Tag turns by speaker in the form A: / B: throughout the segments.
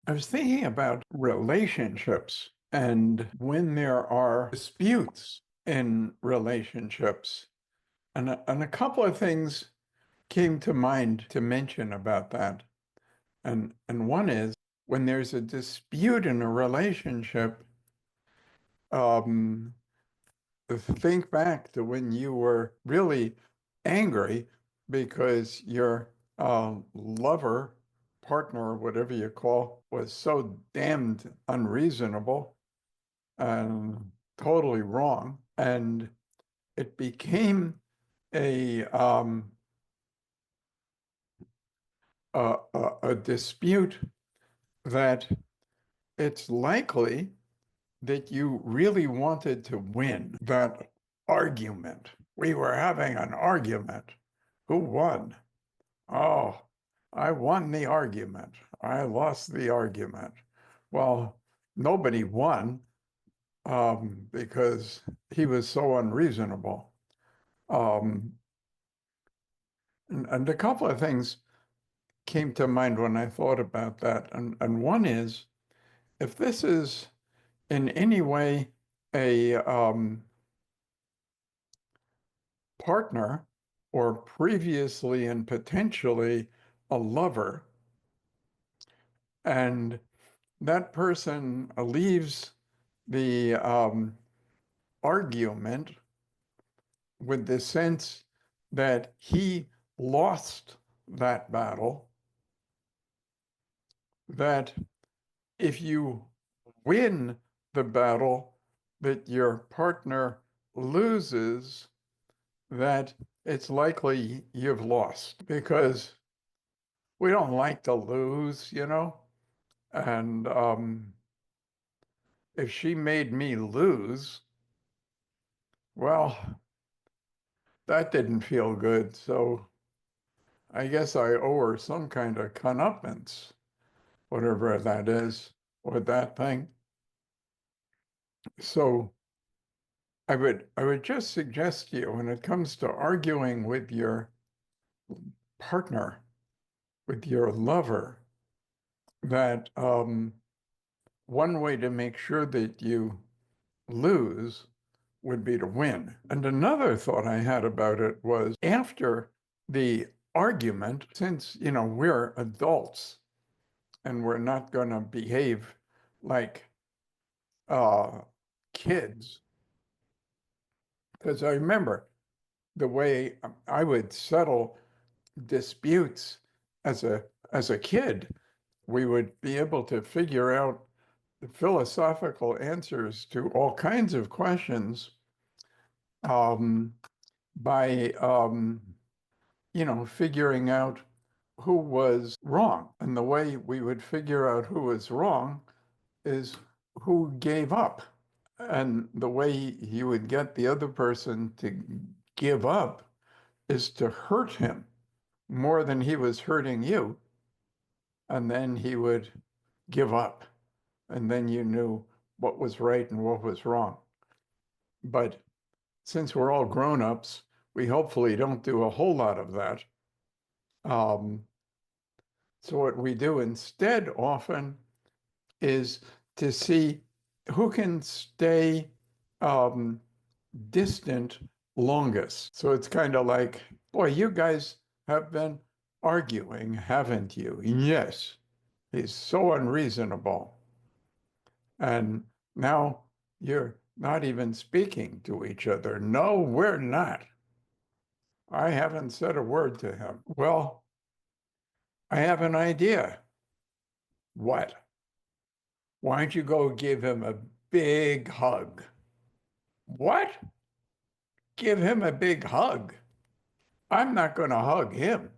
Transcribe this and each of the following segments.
A: I was thinking about relationships and when there are disputes in relationships. And a couple of things came to mind to mention about that. And one is when there's a dispute in a relationship, um, think back to when you were really angry because your lover, partner, whatever you call, was so damned unreasonable and totally wrong. And it became a a dispute that it's likely that you really wanted to win that argument. We were having an argument. Who won? Oh, I won the argument. I lost the argument. Well, nobody won because he was so unreasonable. Um, and a couple of things came to mind when I thought about that. And one is if this is in any way a partner or previously and potentially a lover, and that person leaves the argument with the sense that he lost that battle, that if you win the battle that your partner loses, that it's likely you've lost because we don't like to lose. And if she made me lose, well, that didn't feel good. So I guess I owe her some kind of comeuppance, whatever that is, or that thing. So I would just suggest to you when it comes to arguing with your partner, with your lover, that one way to make sure that you lose would be to win. And another thought I had about it was after the argument, since, we're adults and we're not going to behave like uh, kids, because I remember the way I would settle disputes as a kid, we would be able to figure out the philosophical answers to all kinds of questions um, by figuring out who was wrong. And the way we would figure out who was wrong is who gave up. And the way you would get the other person to give up is to hurt him more than he was hurting you. And then he would give up. And then you knew what was right and what was wrong. But since we're all grown-ups, we hopefully don't do a whole lot of that. Um, so what we do instead often is to see who can stay um, distant longest. So it's kind of like, boy, you guys have been arguing, haven't you? Yes, he's so unreasonable. And now you're not even speaking to each other. No, we're not. I haven't said a word to him. Well, I have an idea. What? Why don't you go give him a big hug? What? Give him a big hug. I'm not going to hug him.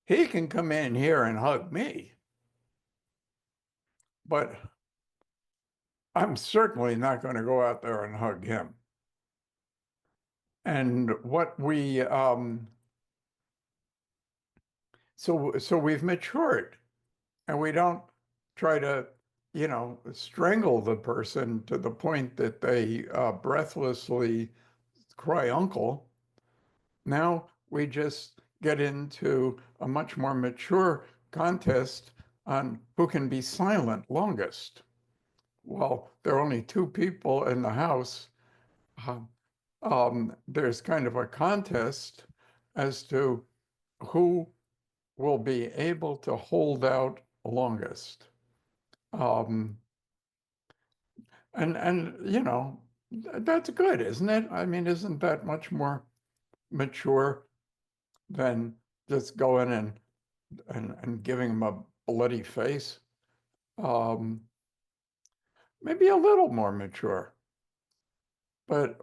A: He can come in here and hug me, but I'm certainly not going to go out there and hug him. And what we so we've matured and we don't try to, strangle the person to the point that they breathlessly cry uncle. Now we just get into a much more mature contest on who can be silent longest. Well, there are only two people in the house. Um, there's kind of a contest as to who will be able to hold out longest. Um, and that's good, isn't it? I mean, isn't that much more mature than just going and giving them a bloody face? Um, maybe a little more mature, but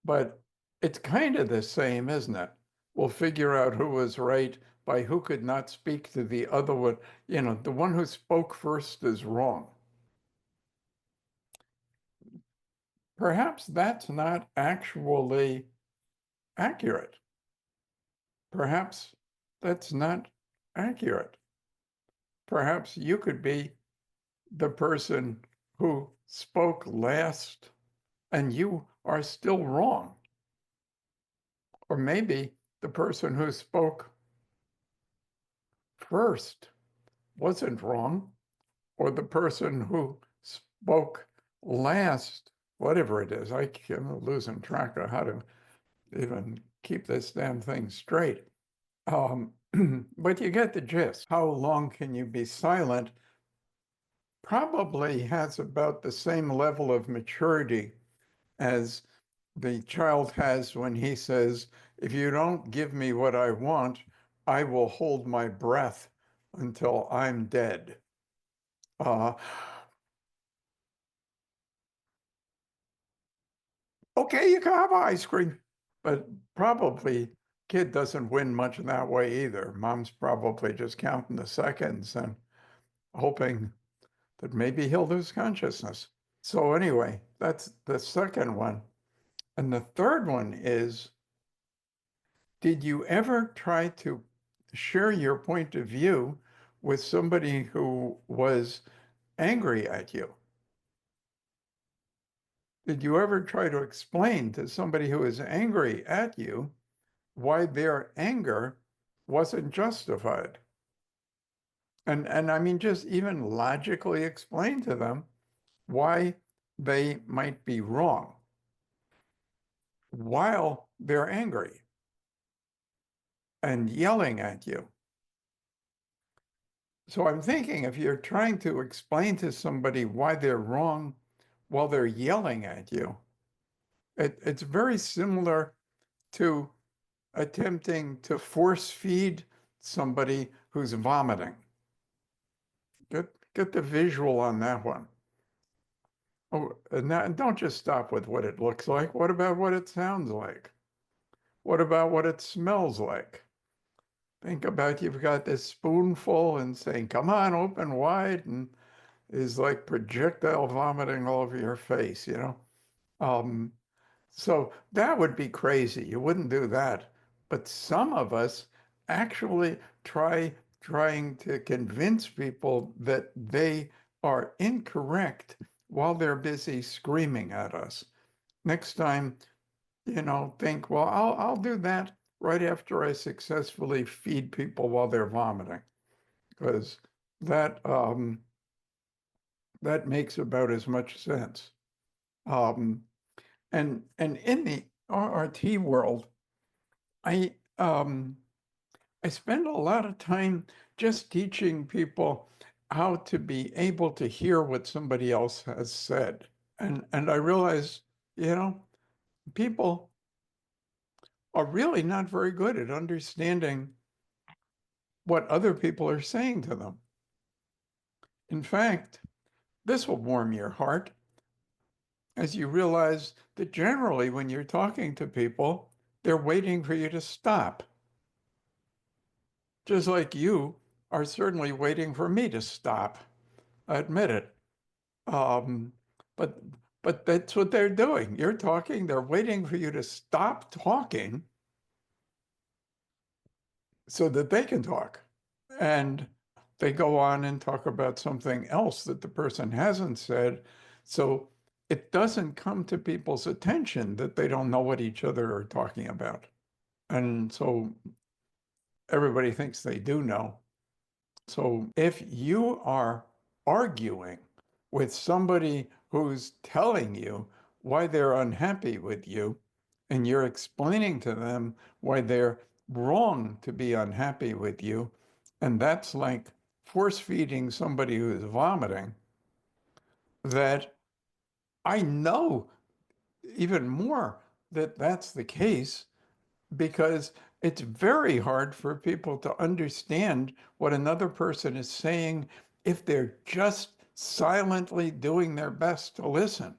A: but it's kind of the same, isn't it? We'll figure out who was right by who could not speak to the other one. The one who spoke first is wrong. Perhaps that's not actually accurate. Perhaps that's not accurate. Perhaps you could be the person who spoke last and you are still wrong. Or maybe the person who spoke first wasn't wrong, or the person who spoke last, whatever it is. I'm losing track of how to even keep this damn thing straight. But you get the gist. How long can you be silent? Probably has about the same level of maturity as the child has when he says, if you don't give me what I want, I will hold my breath until I'm dead. Uh, okay, you can have ice cream. But probably kid doesn't win much that way either. Mom's probably just counting the seconds and hoping that maybe he'll lose consciousness. So anyway, that's the second one. And the third one is, did you ever try to share your point of view with somebody who was angry at you? Did you ever try to explain to somebody who is angry at you why their anger wasn't justified? And I mean, just even logically explain to them why they might be wrong while they're angry and yelling at you. So I'm thinking if you're trying to explain to somebody why they're wrong while they're yelling at you, it's very similar to attempting to force feed somebody who's vomiting. Get the visual on that one. Oh, and don't just stop with what it looks like. What about what it sounds like? What about what it smells like? Think about you've got this spoonful and saying, come on, open wide, and is like projectile vomiting all over your face. Um, so that would be crazy. You wouldn't do that. But some of us actually trying to convince people that they are incorrect while they're busy screaming at us. Next time, think, well, I'll do that right after I successfully feed people while they're vomiting, because that that makes about as much sense. Um, and in the RRT world, I I spend a lot of time just teaching people how to be able to hear what somebody else has said. And I realize, you know, people are really not very good at understanding what other people are saying to them. In fact, this will warm your heart as you realize that generally when you're talking to people, they're waiting for you to stop. Just like you are certainly waiting for me to stop. I admit it. Um, but but that's what they're doing. You're talking, they're waiting for you to stop talking so that they can talk. And they go on and talk about something else that the person hasn't said. So it doesn't come to people's attention that they don't know what each other are talking about. And so everybody thinks they do know. So if you are arguing with somebody who's telling you why they're unhappy with you, and you're explaining to them why they're wrong to be unhappy with you, and that's like force feeding somebody who's vomiting, that I know even more that that's the case because it's very hard for people to understand what another person is saying if they're just silently doing their best to listen.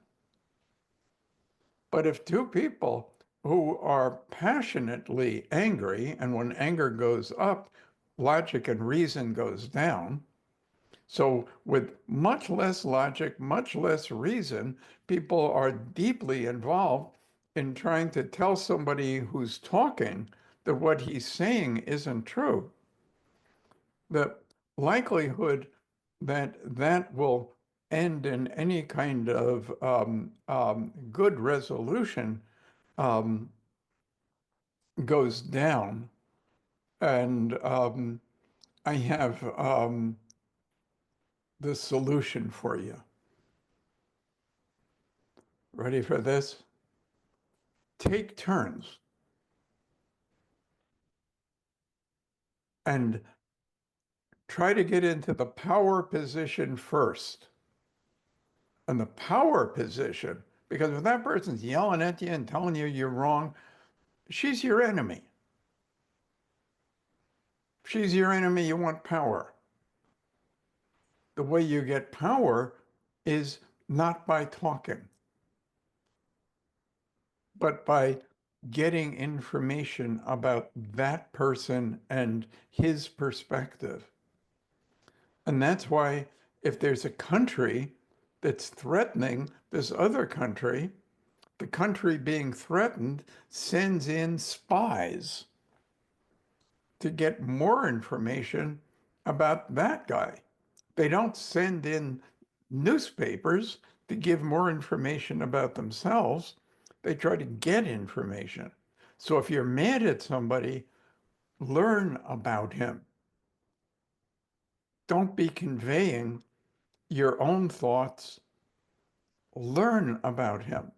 A: But if two people who are passionately angry, and when anger goes up, logic and reason goes down. So with much less logic, much less reason, people are deeply involved in trying to tell somebody who's talking that what he's saying isn't true. The likelihood that that will end in any kind of good resolution um, goes down. And I have the solution for you. Ready for this? Take turns and try to get into the power position first. And the power position, because if that person's yelling at you and telling you you're wrong, she's your enemy. If she's your enemy, you want power. The way you get power is not by talking, but by getting information about that person and his perspective. And that's why if there's a country that's threatening this other country, the country being threatened sends in spies to get more information about that guy. They don't send in newspapers to give more information about themselves. They try to get information. So if you're mad at somebody, learn about him. Don't be conveying your own thoughts. Learn about him.